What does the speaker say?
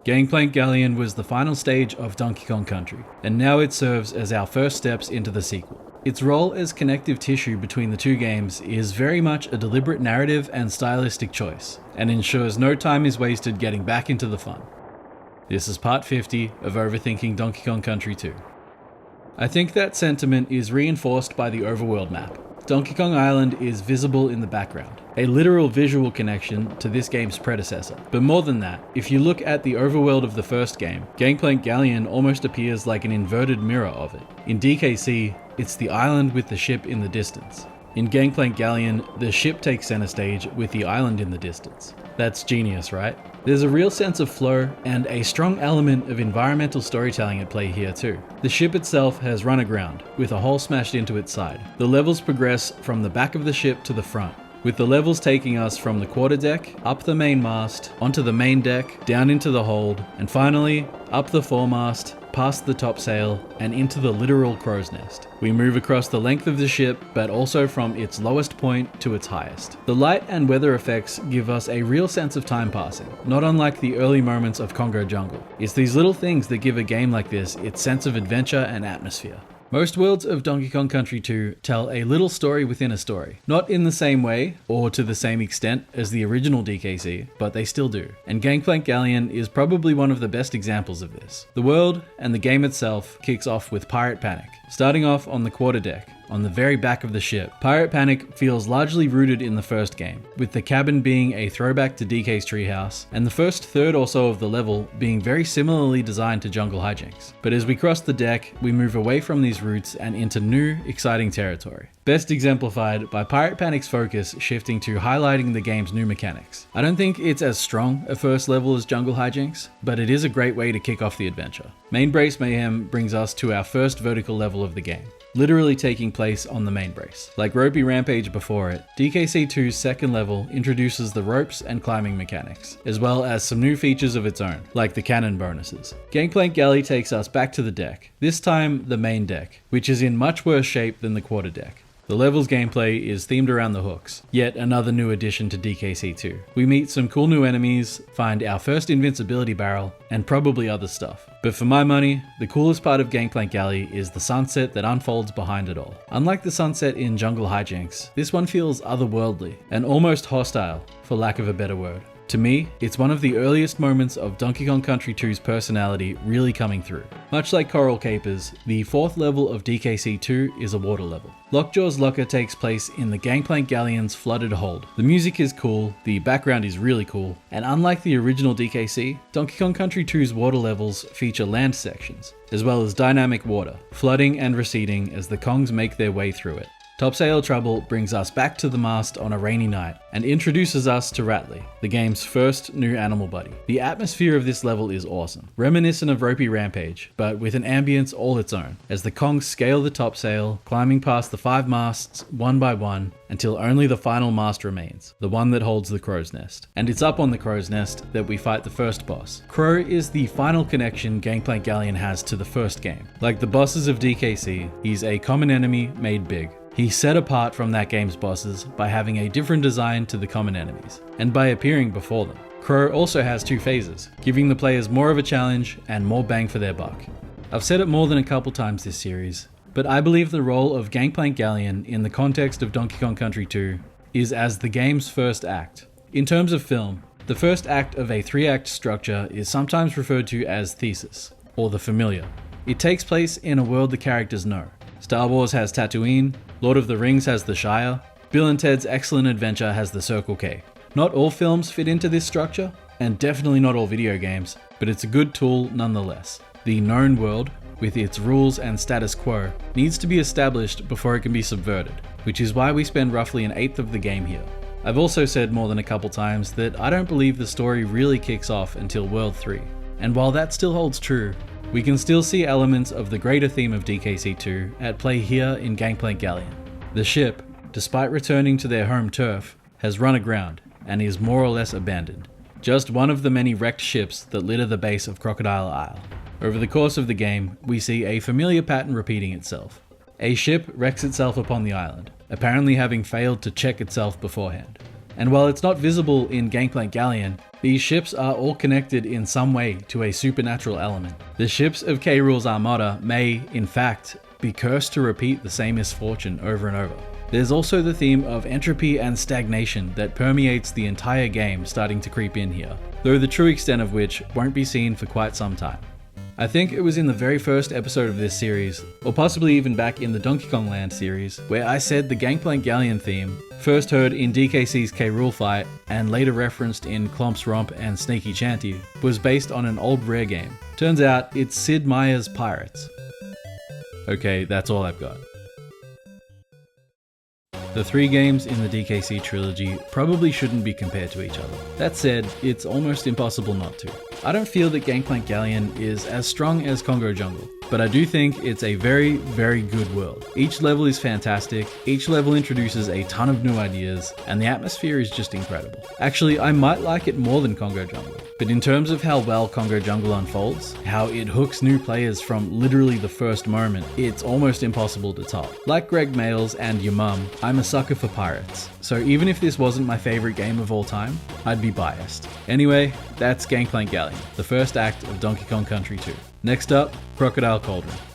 Gangplank Galleon was the final stage of Donkey Kong Country, and now it serves as our first steps into the sequel. Its role as connective tissue between the two games is very much a deliberate narrative and stylistic choice, and ensures no time is wasted getting back into the fun. This is part 50 of Overthinking Donkey Kong Country 2. I think that sentiment is reinforced by the overworld map. Donkey Kong Island is visible in the background, a literal visual connection to this game's predecessor. But more than that, if you look at the overworld of the first game, Gangplank Galleon almost appears like an inverted mirror of it. In DKC, it's the island with the ship in the distance. In Gangplank Galleon, the ship takes center stage with the island in the distance. That's genius, right? There's a real sense of flow and a strong element of environmental storytelling at play here too. The ship itself has run aground, with a hole smashed into its side. The levels progress from the back of the ship to the front, with the levels taking us from the quarterdeck, up the main mast, onto the main deck, down into the hold, and finally, up the foremast, past the topsail, and into the literal crow's nest. We move across the length of the ship, but also from its lowest point to its highest. The light and weather effects give us a real sense of time passing, not unlike the early moments of Congo Jungle. It's these little things that give a game like this its sense of adventure and atmosphere. Most worlds of Donkey Kong Country 2 tell a little story within a story. Not in the same way, or to the same extent as the original DKC, but they still do. And Gangplank Galleon is probably one of the best examples of this. The world, and the game itself, kicks off with Pirate Panic. Starting off on the quarterdeck, on the very back of the ship. Pirate Panic feels largely rooted in the first game, with the cabin being a throwback to DK's treehouse, and the first third or so of the level being very similarly designed to Jungle Hijinks. But as we cross the deck, we move away from these roots and into new, exciting territory. Best exemplified by Pirate Panic's focus shifting to highlighting the game's new mechanics. I don't think it's as strong a first level as Jungle Hijinks, but it is a great way to kick off the adventure. Main Brace Mayhem brings us to our first vertical level of the game, literally taking place on the main brace. Like Ropey Rampage before it, DKC2's second level introduces the ropes and climbing mechanics, as well as some new features of its own, like the cannon bonuses. Gangplank Galley takes us back to the deck, this time the main deck, which is in much worse shape than the quarterdeck. The level's gameplay is themed around the hooks, yet another new addition to DKC2. We meet some cool new enemies, find our first invincibility barrel, and probably other stuff. But for my money, the coolest part of Gangplank Galley is the sunset that unfolds behind it all. Unlike the sunset in Jungle Hijinks, this one feels otherworldly and almost hostile, for lack of a better word. To me, it's one of the earliest moments of Donkey Kong Country 2's personality really coming through. Much like Coral Capers, the fourth level of DKC2 is a water level. Lockjaw's Locker takes place in the Gangplank Galleon's flooded hold. The music is cool, the background is really cool, and unlike the original DKC, Donkey Kong Country 2's water levels feature land sections, as well as dynamic water, flooding and receding as the Kongs make their way through it. Topsail Trouble brings us back to the mast on a rainy night and introduces us to Ratley, the game's first new animal buddy. The atmosphere of this level is awesome, reminiscent of Ropey Rampage, but with an ambience all its own, as the Kongs scale the topsail, climbing past the 5 masts one by one until only the final mast remains, the one that holds the crow's nest. And it's up on the crow's nest that we fight the first boss. Crow is the final connection Gangplank Galleon has to the first game. Like the bosses of DKC, he's a common enemy made big. He's set apart from that game's bosses by having a different design to the common enemies, and by appearing before them. Crow also has 2 phases, giving the players more of a challenge and more bang for their buck. I've said it more than a couple times this series, but I believe the role of Gangplank Galleon in the context of Donkey Kong Country 2 is as the game's first act. In terms of film, the first act of a 3-act structure is sometimes referred to as Thesis, or the familiar. It takes place in a world the characters know. Star Wars has Tatooine, Lord of the Rings has the Shire, Bill and Ted's Excellent Adventure has the Circle K. Not all films fit into this structure, and definitely not all video games, but it's a good tool nonetheless. The known world, with its rules and status quo, needs to be established before it can be subverted, which is why we spend roughly an eighth of the game here. I've also said more than a couple times that I don't believe the story really kicks off until World 3, and while that still holds true, we can still see elements of the greater theme of DKC2 at play here in Gangplank Galleon. The ship, despite returning to their home turf, has run aground and is more or less abandoned. Just one of the many wrecked ships that litter the base of Crocodile Isle. Over the course of the game, we see a familiar pattern repeating itself. A ship wrecks itself upon the island, apparently having failed to check itself beforehand. And while it's not visible in Gangplank Galleon, these ships are all connected in some way to a supernatural element. The ships of Krool's armada may, in fact, be cursed to repeat the same misfortune over and over. There's also the theme of entropy and stagnation that permeates the entire game starting to creep in here, though the true extent of which won't be seen for quite some time. I think it was in the very first episode of this series, or possibly even back in the Donkey Kong Land series, where I said the Gangplank Galleon theme, first heard in DKC's Krool fight and later referenced in Clomp's Romp and Sneaky Chanty, was based on an old Rare game. Turns out it's Sid Meier's Pirates. Okay, that's all I've got. The three games in the DKC trilogy probably shouldn't be compared to each other. That said, it's almost impossible not to. I don't feel that Gangplank Galleon is as strong as Congo Jungle, but I do think it's a very, very good world. Each level is fantastic, each level introduces a ton of new ideas, and the atmosphere is just incredible. Actually, I might like it more than Congo Jungle, but in terms of how well Congo Jungle unfolds, how it hooks new players from literally the first moment, it's almost impossible to top. Like Greg Mayles and your mum, I'm a sucker for pirates, so even if this wasn't my favorite game of all time, I'd be biased. Anyway, that's Gangplank Galleon, the first act of Donkey Kong Country 2. Next up, Crocodile Cauldron.